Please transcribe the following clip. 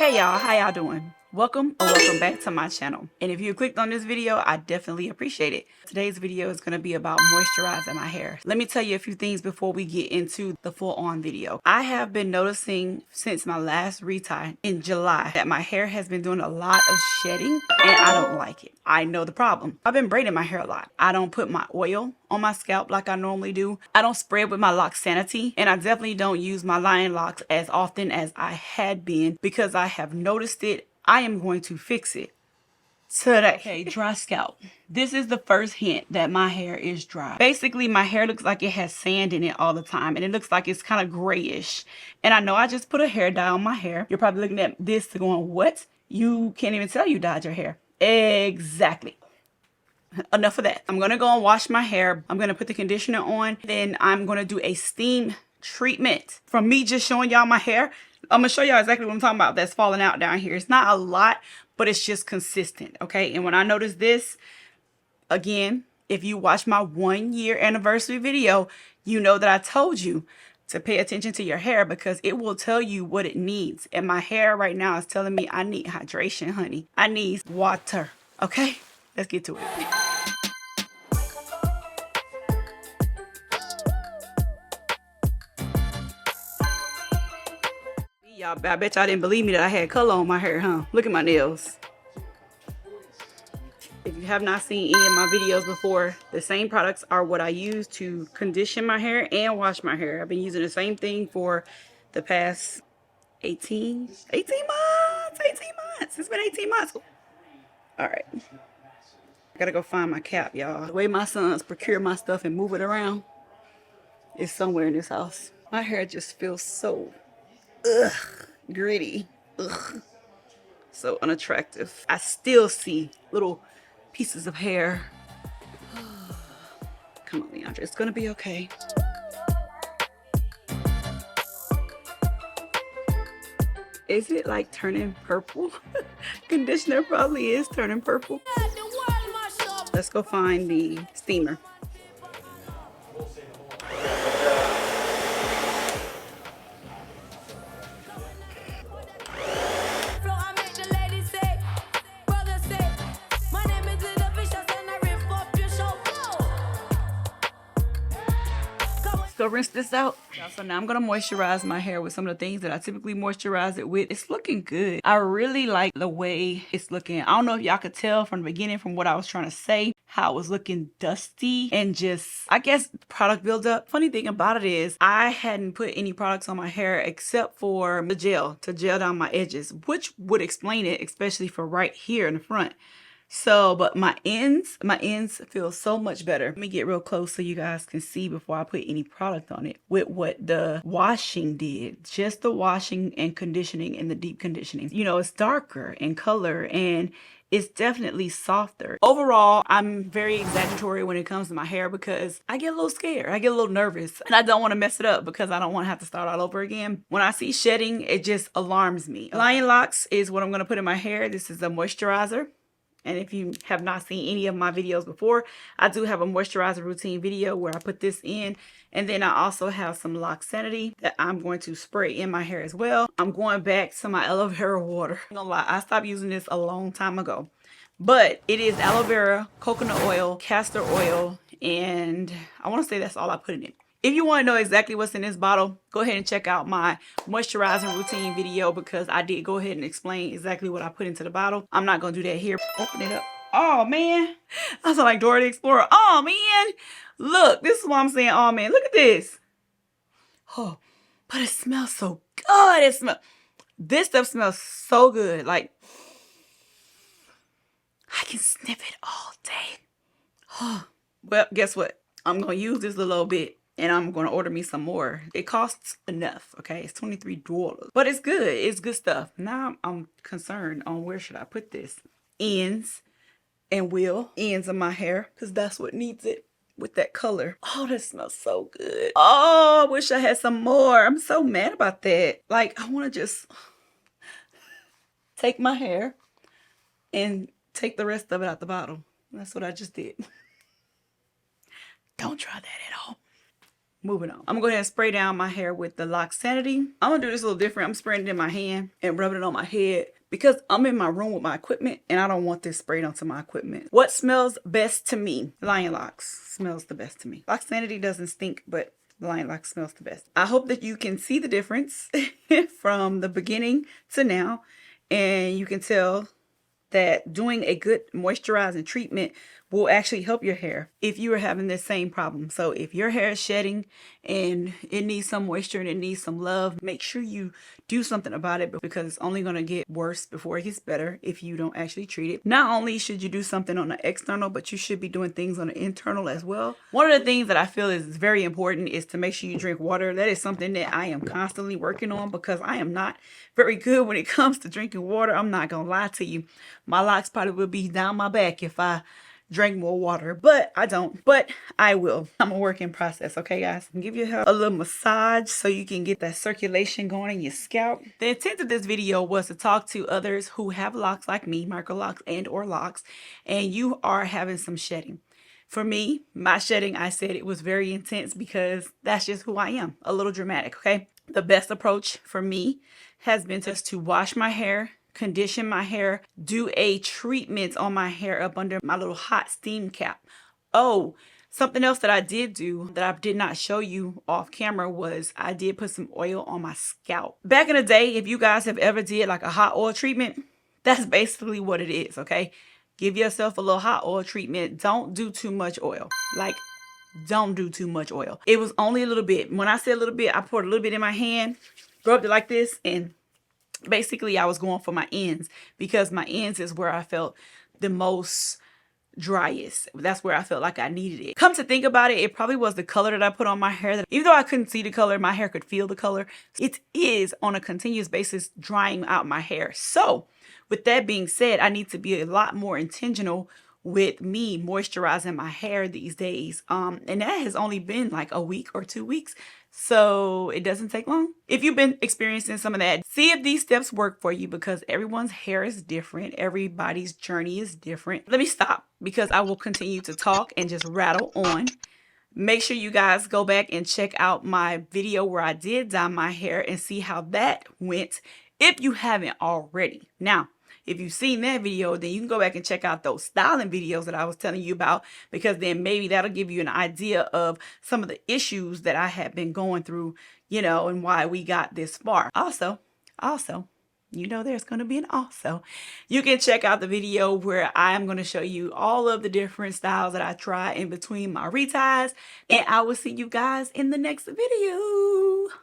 Hey y'all, how y'all doing? Welcome or welcome back to my channel. And if you clicked on this video, I definitely appreciate it. Today's video is going to be about moisturizing my hair. Let me tell you a few things before we get into the full-on video. I have been noticing since my last retie in July that my hair has been doing a lot of shedding and I don't like it. I know the problem. I've been braiding my hair a lot. I don't put my oil on my scalp like I normally do. I don't spray it with my Locs Sanity, and I definitely don't use my Lion Locks as often as I had been because I have noticed it. I am going to fix it today. Okay, dry scalp. This is the first hint that my hair is dry. Basically, my hair looks like it has sand in it all the time, and it looks like it's kind of grayish. And I know I just put a hair dye on my hair. You're probably looking at this going, what? You can't even tell you dyed your hair. Exactly. Enough of that. I'm gonna go and wash my hair. I'm gonna put the conditioner on. Then I'm gonna do a steam treatment. From me just showing y'all my hair, I'm gonna show y'all exactly what I'm talking about that's falling out down here. It's not a lot, but it's just consistent, okay? And when I noticed this, again, if you watch my 1-year anniversary video, you know that I told you to pay attention to your hair because it will tell you what it needs. And my hair right now is telling me I need hydration, honey. I need water, okay? Let's get to it. Y'all, I bet y'all didn't believe me that I had color on my hair, huh? Look at my nails. If you have not seen any of my videos before, the same products are what I use to condition my hair and wash my hair. I've been using the same thing for the past 18 months. 18 months. It's been 18 months. All right. I gotta go find my cap, y'all. The way my sons procure my stuff and move it around is somewhere in this house. My hair just feels so gritty. So unattractive. I still see little pieces of hair. Come on, Leandra, it's gonna be okay. Is it like turning purple? Conditioner probably is turning purple. Let's go find the steamer. So rinse this out. So now I'm gonna moisturize my hair with some of the things that I typically moisturize it with. It's looking good. I really like the way it's looking. I don't know if y'all could tell from the beginning from what I was trying to say, how it was looking dusty and just, I guess, product buildup. Funny thing about it is I hadn't put any products on my hair except for the gel to gel down my edges, which would explain it, especially for right here in the front. So, but my ends feel so much better. Let me get real close so you guys can see before I put any product on it with what the washing did. Just the washing and conditioning and the deep conditioning. You know, it's darker in color and it's definitely softer. Overall, I'm very exaggeratory when it comes to my hair because I get a little scared. I get a little nervous and I don't want to mess it up because I don't want to have to start all over again. When I see shedding, it just alarms me. Lion Locks is what I'm going to put in my hair. This is a moisturizer. And if you have not seen any of my videos before, I do have a moisturizer routine video where I put this in. And then I also have some Locs Sanity that I'm going to spray in my hair as well. I'm going back to my aloe vera water. I'm not gonna lie, I stopped using this a long time ago. But it is aloe vera, coconut oil, castor oil, and I want to say that's all I put in it. If you want to know exactly what's in this bottle, go ahead and check out my moisturizing routine video because I did go ahead and explain exactly what I put into the bottle. I'm not going to do that here. Open it up. Oh, man. I sound like Dora the Explorer. Oh, man. Look, this is what I'm saying. Oh, man. Look at this. Oh, but it smells so good. This stuff smells so good. Like, I can sniff it all day. Oh. Well, guess what? I'm going to use this a little bit. And I'm going to order me some more. It costs enough, okay? It's $23. But it's good. It's good stuff. Now I'm concerned on where should I put this. Ends of my hair. Because that's what needs it with that color. Oh, that smells so good. Oh, I wish I had some more. I'm so mad about that. Like, I want to just take my hair and take the rest of it out the bottle. That's what I just did. Don't try that at all. moving on. I'm gonna go ahead and spray down my hair with the Locs Sanity. I'm gonna do this a little different. I'm spraying it in my hand and rubbing it on my head because I'm in my room with my equipment and I don't want this sprayed onto my equipment. What smells best to me? Lion Locs smells the best to me. Locs Sanity doesn't stink, but Lion Locs smells the best. I hope that you can see the difference from the beginning to now, and you can tell that doing a good moisturizing treatment will actually help your hair if you are having this same problem. So if your hair is shedding and it needs some moisture and it needs some love, make sure you do something about it, because it's only going to get worse before it gets better if you don't actually treat it. Not only should you do something on the external, but you should be doing things on the internal as well. One of the things that I feel is very important is to make sure you drink water. That is something that I am constantly working on because I am not very good when it comes to drinking water. I'm not gonna lie to you. My locks probably would be down my back if I drank more water, but I don't. But I will. I'm a work in process, okay, guys? I'll give you a little massage so you can get that circulation going in your scalp. The intent of this video was to talk to others who have locks like me, microlocs and or locks, and you are having some shedding. For me, my shedding, I said it was very intense because that's just who I am, a little dramatic, okay? The best approach for me has been just to wash my hair, condition my hair, do a treatment on my hair up under my little hot steam cap. Oh, something else that I did do that I did not show you off camera was I did put some oil on my scalp. Back in the day, if you guys have ever did like a hot oil treatment, that's basically what it is, okay? Give yourself a little hot oil treatment. Don't do too much oil. Like, don't do too much oil. It was only a little bit. When I say a little bit, I poured a little bit in my hand, rubbed it like this, and basically I was going for my ends because my ends is where I felt the most driest. That's where I felt like I needed it. Come to think about it, it probably was the color that I put on my hair that even though I couldn't see the color, my hair could feel the color. It is on a continuous basis drying out my hair. So with that being said, I need to be a lot more intentional with me moisturizing my hair these days. And that has only been like a week or 2 weeks. So it doesn't take long. If you've been experiencing some of that, see if these steps work for you because everyone's hair is different. Everybody's journey is different. Let me stop because I will continue to talk and just rattle on. Make sure you guys go back and check out my video where I did dye my hair and see how that went if you haven't already. Now, if you've seen that video, then you can go back and check out those styling videos that I was telling you about, because then maybe that'll give you an idea of some of the issues that I have been going through, you know, and why we got this far. Also, you know there's going to be an also. You can check out the video where I'm going to show you all of the different styles that I try in between my reties, and I will see you guys in the next video.